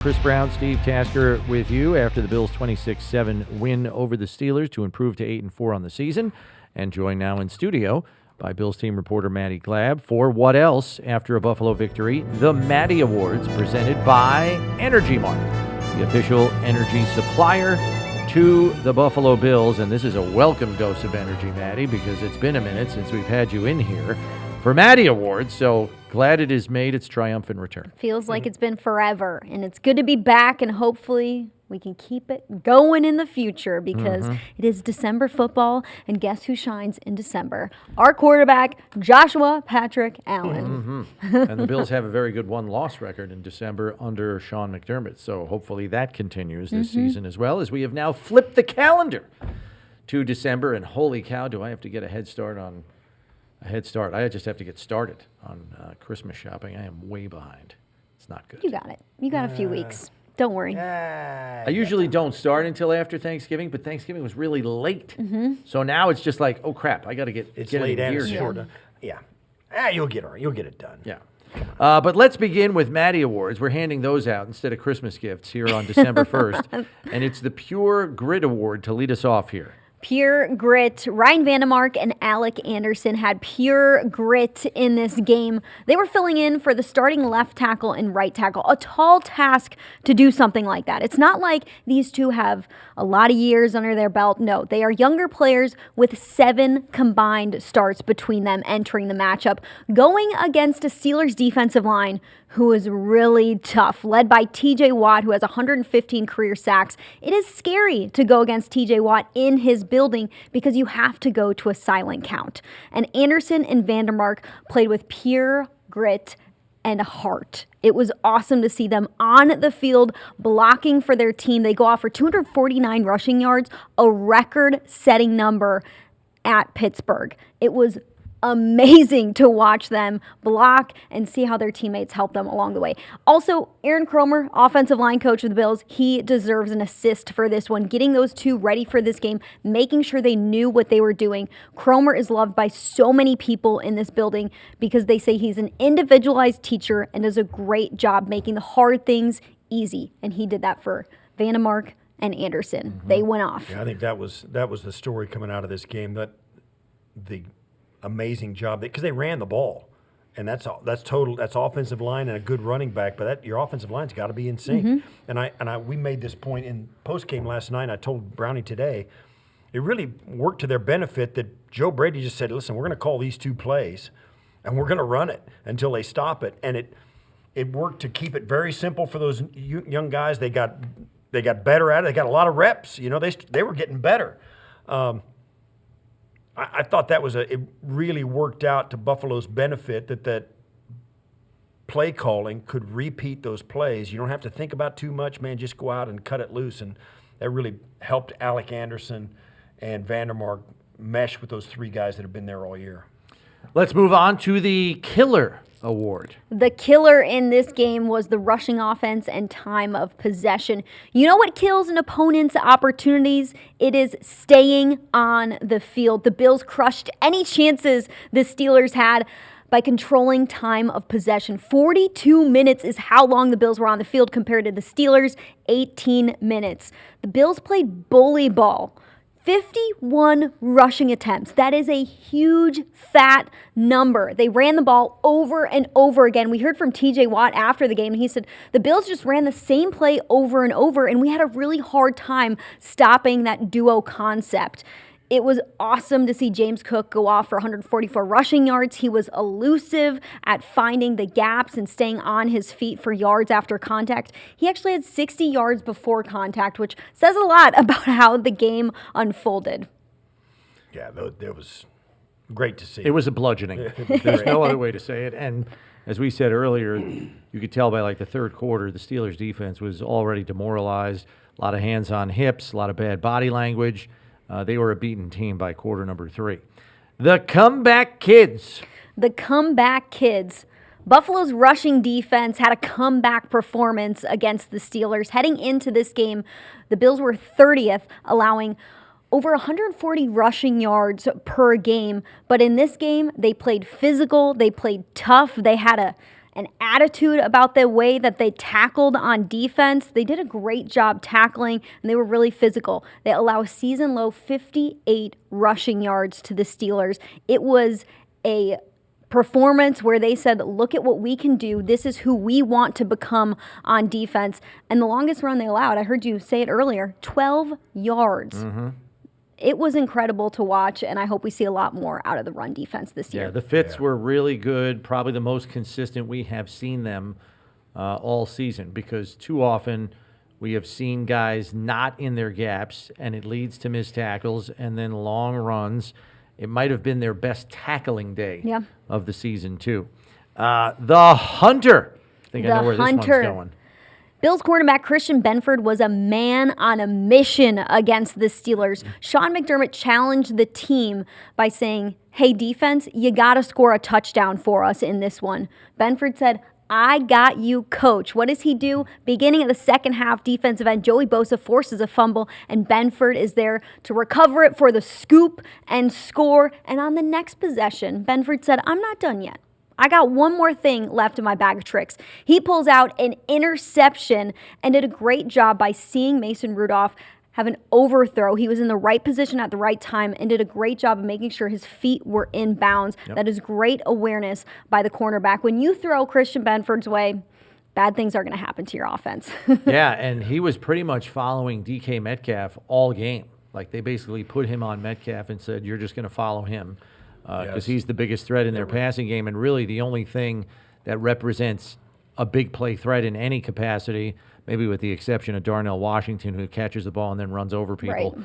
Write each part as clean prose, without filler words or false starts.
Chris Brown, Steve Tasker with you after the Bills' 26-7 win over the Steelers to improve to 8-4 on the season. And joined now in studio by Bills team reporter Maddy Glab for what else after a Buffalo victory? The Maddy Awards presented by Energy Mart, the official energy supplier to the Buffalo Bills. And this is a welcome dose of energy, Maddy, because it's been a minute since we've had you in here for Maddy Awards. So glad it has made its triumphant return. Feels like it's been forever, and it's good to be back, and hopefully we can keep it going in the future because it is December football, and guess who shines in December? Our quarterback, Joshua Patrick Allen. And the Bills have a very good one-loss record in December under Sean McDermott, so hopefully that continues this season as well, as we have now flipped the calendar to December, and holy cow, do I have to get a head start. I just have to get started on Christmas shopping. I am way behind. It's not good. You got it. You got a few weeks. Don't worry. I usually don't start until after Thanksgiving, but Thanksgiving was really late. So now it's just like, oh crap, I got to get late it and gear. it's short. Yeah. You'll get it done. Yeah. But let's begin with Maddy Awards. We're handing those out instead of Christmas gifts here on December 1st. And it's the Pure Grit Award to lead us off here. Pure grit. Ryan Vandemark and Alec Anderson had pure grit in this game. They were filling in for the starting left tackle and right tackle. A tall task to do something like that. It's not like these two have a lot of years under their belt. No, they are younger players with 7 combined starts between them entering the matchup, going against a Steelers defensive line who is really tough, led by TJ Watt, who has 115 career sacks. It is scary to go against TJ Watt in his building because you have to go to a silent count. And Anderson and Vandemark played with pure grit and heart. It was awesome to see them on the field blocking for their team. They go off for 249 rushing yards, a record-setting number at Pittsburgh. It was amazing to watch them block and see how their teammates help them along the way. Also, Aaron Kromer, offensive line coach of the Bills, he deserves an assist for this one, getting those two ready for this game, making sure they knew what they were doing. Kromer is loved by so many people in this building because they say he's an individualized teacher and does a great job making the hard things easy, and he did that for Vandemark and Anderson. They went off. Yeah, I think that was the story coming out of this game, that the amazing job because they ran the ball, and that's offensive line and a good running back, but your offensive line's got to be in sync. And we made this point in post game last night. I told Brownie today, it really worked to their benefit that Joe Brady just said, "Listen, we're going to call these 2 plays, and we're going to run it until they stop it." And it worked to keep it very simple for those young guys. They got better at it. They got a lot of reps. They were getting better. I thought it really worked out to Buffalo's benefit that play calling could repeat those plays. You don't have to think about too much, man. Just go out and cut it loose, and that really helped Alec Anderson and Vandemark mesh with those 3 guys that have been there all year. Let's move on to the Killer Award. The killer in this game was the rushing offense and time of possession. You know what kills an opponent's opportunities? It is staying on the field. The Bills crushed any chances the Steelers had by controlling time of possession. 42 minutes is how long the Bills were on the field compared to the Steelers' 18 minutes. The Bills played bully ball. 51 rushing attempts. That is a huge, fat number. They ran the ball over and over again. We heard from TJ Watt after the game, and he said the Bills just ran the same play over and over, and we had a really hard time stopping that duo concept. It was awesome to see James Cook go off for 144 rushing yards. He was elusive at finding the gaps and staying on his feet for yards after contact. He actually had 60 yards before contact, which says a lot about how the game unfolded. Yeah, that was great to see. It was a bludgeoning. There's no other way to say it. And as we said earlier, you could tell by like the third quarter, the Steelers' defense was already demoralized. A lot of hands on hips, a lot of bad body language. They were a beaten team by quarter number 3. The Comeback Kids. The Comeback Kids. Buffalo's rushing defense had a comeback performance against the Steelers. Heading into this game, the Bills were 30th, allowing over 140 rushing yards per game. But in this game, they played physical, they played tough, they had an attitude about the way that they tackled on defense. They did a great job tackling, and they were really physical. They allow a season-low 58 rushing yards to the Steelers. It was a performance where they said, look at what we can do. This is who we want to become on defense. And the longest run they allowed, I heard you say it earlier, 12 yards. It was incredible to watch, and I hope we see a lot more out of the run defense this year. Yeah, the fits were really good, probably the most consistent we have seen them all season, because too often we have seen guys not in their gaps, and it leads to missed tackles and then long runs. It might have been their best tackling day of the season, too. The Hunter. I think I know where this one's going. Bills cornerback Christian Benford was a man on a mission against the Steelers. Sean McDermott challenged the team by saying, hey, defense, you got to score a touchdown for us in this one. Benford said, I got you, coach. What does he do? Beginning of the second half defensive end, Joey Bosa forces a fumble, and Benford is there to recover it for the scoop and score. And on the next possession, Benford said, I'm not done yet. I got one more thing left in my bag of tricks. He pulls out an interception and did a great job by seeing Mason Rudolph have an overthrow. He was in the right position at the right time and did a great job of making sure his feet were in bounds. That is great awareness by the cornerback. When you throw Christian Benford's way, bad things are going to happen to your offense. Yeah, and he was pretty much following DK Metcalf all game. Like, they basically put him on Metcalf and said, you're just going to follow him. Because he's the biggest threat in their passing game, and really the only thing that represents a big play threat in any capacity, maybe with the exception of Darnell Washington, who catches the ball and then runs over people.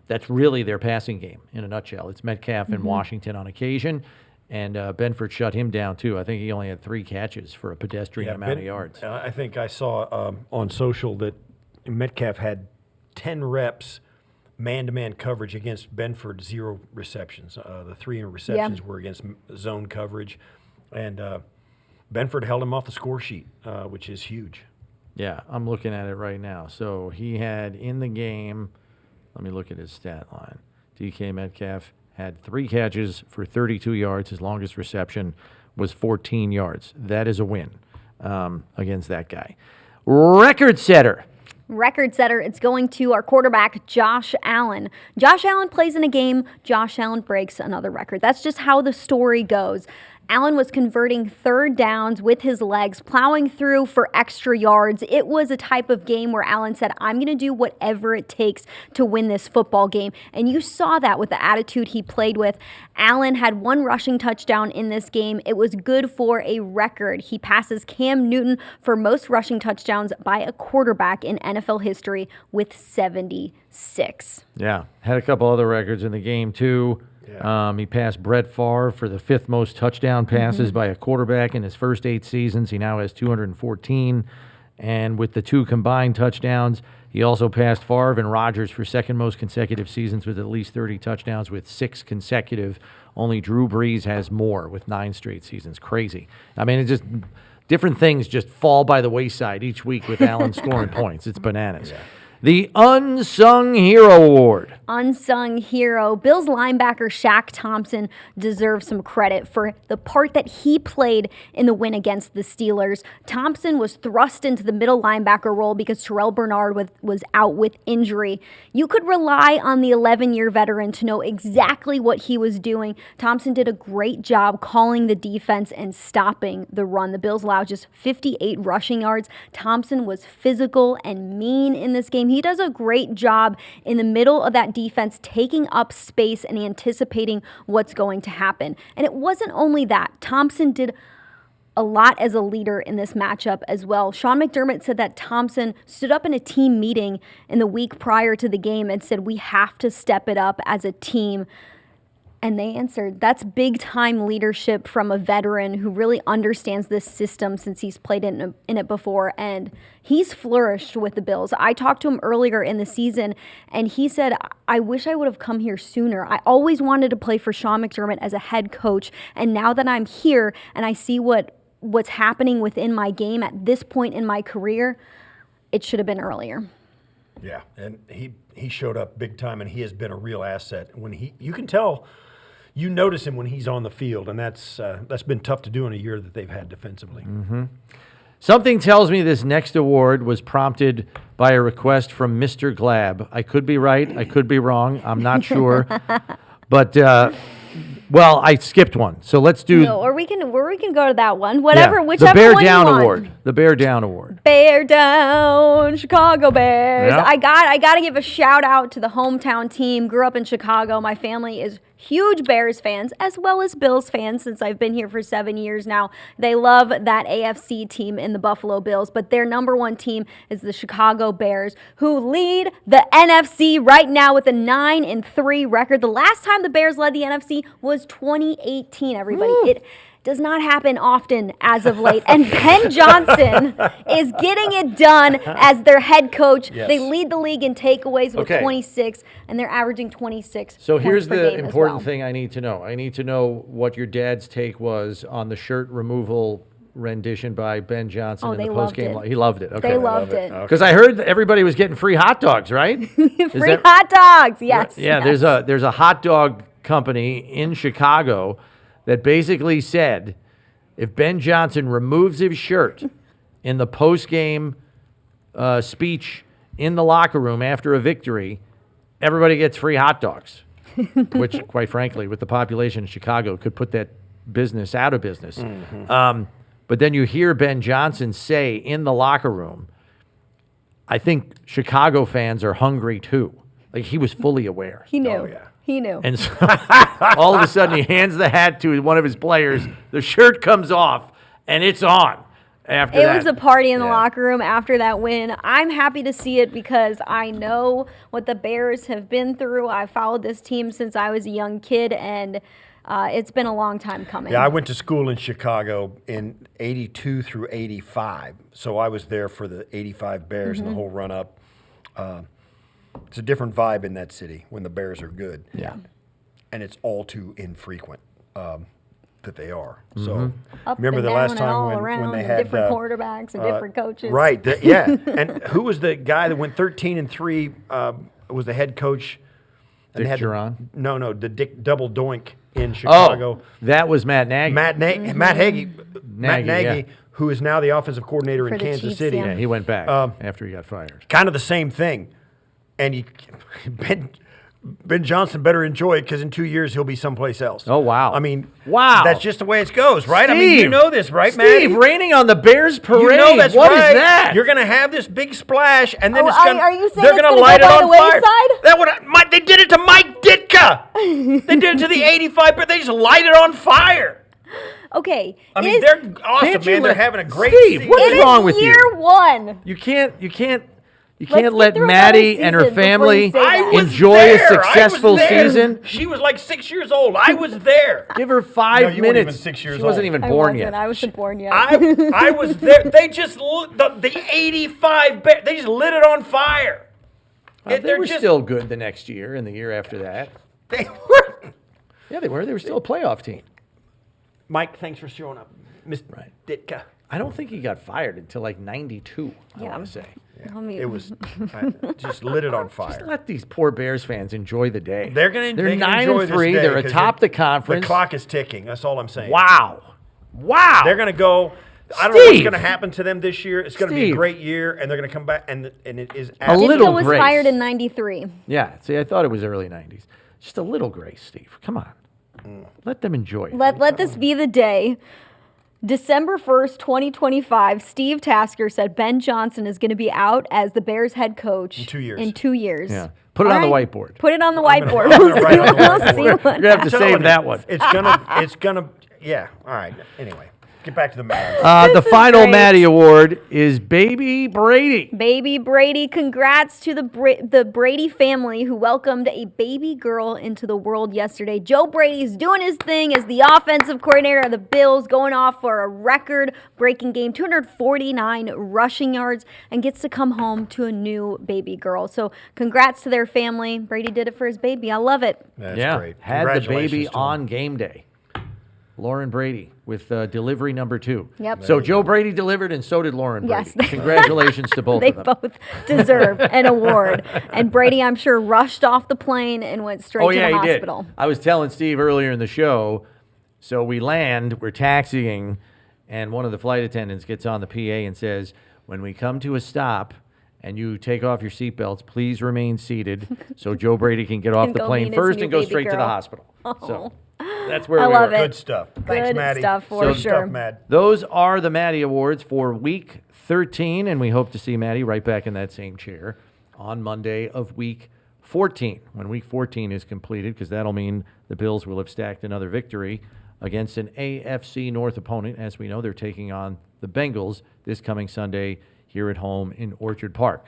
That's really their passing game in a nutshell. It's Metcalf and Washington on occasion, and Benford shut him down too. I think he only had 3 catches for a pedestrian amount of yards. I think I saw on social that Metcalf had 10 reps man-to-man coverage against Benford, 0 receptions. The 3 receptions were against zone coverage. And Benford held him off the score sheet, which is huge. Yeah, I'm looking at it right now. So he had in the game, let me look at his stat line. DK Metcalf had 3 catches for 32 yards. His longest reception was 14 yards. That is a win against that guy. Record setter. It's going to our quarterback, Josh Allen. Josh Allen plays in a game. Josh Allen breaks another record. That's just how the story goes. Allen was converting third downs with his legs, plowing through for extra yards. It was a type of game where Allen said, I'm going to do whatever it takes to win this football game. And you saw that with the attitude he played with. Allen had 1 rushing touchdown in this game. It was good for a record. He passes Cam Newton for most rushing touchdowns by a quarterback in NFL history with 76. Yeah, had a couple other records in the game too. He passed Brett Favre for the 5th most touchdown passes by a quarterback in his first 8 seasons. He now has 214. And with the 2 combined touchdowns, he also passed Favre and Rodgers for 2nd most consecutive seasons with at least 30 touchdowns with 6 consecutive. Only Drew Brees has more with 9 straight seasons. Crazy. I mean, it's just different things just fall by the wayside each week with Allen scoring points. It's bananas. The Unsung Hero Award. Unsung hero. Bills linebacker Shaq Thompson deserves some credit for the part that he played in the win against the Steelers. Thompson was thrust into the middle linebacker role because Terrell Bernard was out with injury. You could rely on the 11-year veteran to know exactly what he was doing. Thompson did a great job calling the defense and stopping the run. The Bills allowed just 58 rushing yards. Thompson was physical and mean in this game. He does a great job in the middle of that defense, taking up space and anticipating what's going to happen. And it wasn't only that. Thompson did a lot as a leader in this matchup as well. Sean McDermott said that Thompson stood up in a team meeting in the week prior to the game and said, we have to step it up as a team. And they answered, that's big-time leadership from a veteran who really understands this system since he's played in it before, and he's flourished with the Bills. I talked to him earlier in the season, and he said, I wish I would have come here sooner. I always wanted to play for Sean McDermott as a head coach, and now that I'm here and I see what's happening within my game at this point in my career, it should have been earlier. Yeah, and he showed up big time, and he has been a real asset. When you can tell you notice him when he's on the field, and that's been tough to do in a year that they've had defensively. Something tells me this next award was prompted by a request from Mr. Glab. I could be right. I could be wrong. I'm not sure. But, well, I skipped one. So let's do No, or we can go to that one. Whatever, whichever the Bear one Down you want. Award. The Bear Down Award. Bear down, Chicago Bears. Yeah. I got to give a shout out to the hometown team. Grew up in Chicago. My family is huge Bears fans as well as Bills fans since I've been here for 7 years now. They love that AFC team in the Buffalo Bills, but their number one team is the Chicago Bears, who lead the NFC right now with a 9-3 record. The last time the Bears led the NFC was 2018, everybody. It does not happen often as of late. And Ben Johnson is getting it done as their head coach. Yes. They lead the league in takeaways with Okay. 26, and they're averaging 26 So points here's per the game as important well. thing I need to know. I need to know what your dad's take was on the shirt removal rendition by Ben Johnson Oh, in they the loved post-game. it. He loved it. Okay. They loved it. Because I heard that everybody was getting free hot dogs, right? Is Free that- hot dogs, yes. Yeah, yes. there's a hot dog company in Chicago that basically said if Ben Johnson removes his shirt in the post-game speech in the locker room after a victory, everybody gets free hot dogs, which, quite frankly, with the population in Chicago, could put that business out of business. But then you hear Ben Johnson say in the locker room, I think Chicago fans are hungry too. Like, he was fully aware. He knew. Oh, yeah. He knew. And so all of a sudden, he hands the hat to one of his players. The shirt comes off, and it's on after It that. was a party in the Yeah. locker room after that win. I'm happy to see it because I know what the Bears have been through. I followed this team since I was a young kid, and it's been a long time coming. Yeah, I went to school in Chicago in 82 through 85. So I was there for the 85 Bears and the whole run up. It's a different vibe in that city when the Bears are good. Yeah. And it's all too infrequent that they are. So Up remember and the down last and time all when around they and had different quarterbacks and different coaches. Right. Yeah. And who was the guy that went 13-3? Was the head coach? and Dick had the- Duran? No, the Dick Double Doink in Chicago. Oh, that was Matt Nagy. Matt Nagy, Matt Nagy, Nagy, who is now the offensive coordinator For in the Kansas Chiefs, City. yeah. Yeah, he went back after he got fired. Kind of the same thing. And Ben Johnson better enjoy it because in 2 years he'll be someplace else. Oh, wow. I mean, Wow. that's just the way it goes, right? I mean, you Steve, know this, right, Steve, Maddie? raining on the Bears parade. You know that's What is right. that? You're going to have this big splash, and then Oh, it's going. are you saying they're it's gonna gonna light go it by on the fire? wayside? That would. They did it to Mike Ditka. They did it to the 85, but they just light it on fire. Okay. I it mean, is- they're awesome, Can't you man. They're let- having a great Steve, season. what it is wrong with year you? one. You can't Let's get let through Maddie another and her season before family you say that. I was enjoy there. a I was successful there. season. She was like 6 years old. I was there. Give her No, 5 you weren't minutes. even 6 years she wasn't old. even I born wasn't. yet. I wasn't born yet. I was there. They just the 85. They just lit it on fire. They They're were just still good the next year and the year after that. They were. Yeah, they were. They were still a playoff team. Mike, thanks for showing up, Mr. Right. Ditka. I don't think he got fired until like 92, I Yeah. want to say. I mean, It was just lit it on Just fire. let these poor Bears fans enjoy the day. They're gonna. They're they can 9 enjoy and this 3. day They're 'cause atop the conference. The clock is ticking. That's all I'm saying. Wow. They're They're gonna go. I don't know what's Steve. gonna happen to them this year. It's gonna be a Steve. great year, and they're gonna come back, and it is A little Ditka was grace. fired in 93. Yeah. See, I thought it was early 90s. Just a little grace, Steve. Come on. Let them enjoy it. Let this be the day. December 1st, 2025, Steve Tasker said Ben Johnson is going to be out as the Bears head coach In 2 years. In 2 years. Yeah. Put it All on the right. whitort. Put it on the I'm whiteboard. gonna write it on the We'll whiteboard. see You're what- going to have to telling save you, that one. It's gonna. Yeah. All right. Anyway, get back to the matter. The This is final great. Maddy Award is Baby Brady. Baby Brady, congrats to the Brady family who welcomed a baby girl into the world yesterday. Joe Brady's doing his thing as the offensive coordinator of the Bills, going off for a record-breaking game, 249 rushing yards, and gets to come home to a new baby girl. So congrats to their family. Brady did it for his baby. I love it. That's yeah. great. Had the Congratulations baby to him. on game day. Lauren Brady with delivery number 2. Yep. So Joe Brady delivered, and so did Lauren Brady. Yes. Congratulations to both They of them. both deserve an award. And Brady, I'm sure, rushed off the plane and went straight to the He hospital. did. I was telling Steve earlier in the show, so we land, we're taxiing, and one of the flight attendants gets on the PA and says, when we come to a stop and you take off your seatbelts, please remain seated so Joe Brady can get off the go plane meet his first new and go baby straight to the girl. hospital. So that's where I we love were. it. Good stuff. Thanks, Good Maddy. stuff for Good sure. stuff, Mad. Those are the Maddy Awards for Week 13, and we hope to see Maddy right back in that same chair on Monday of Week 14, when Week 14 is completed, because that'll mean the Bills will have stacked another victory against an AFC North opponent. As we know, they're taking on the Bengals this coming Sunday here at home in Orchard Park.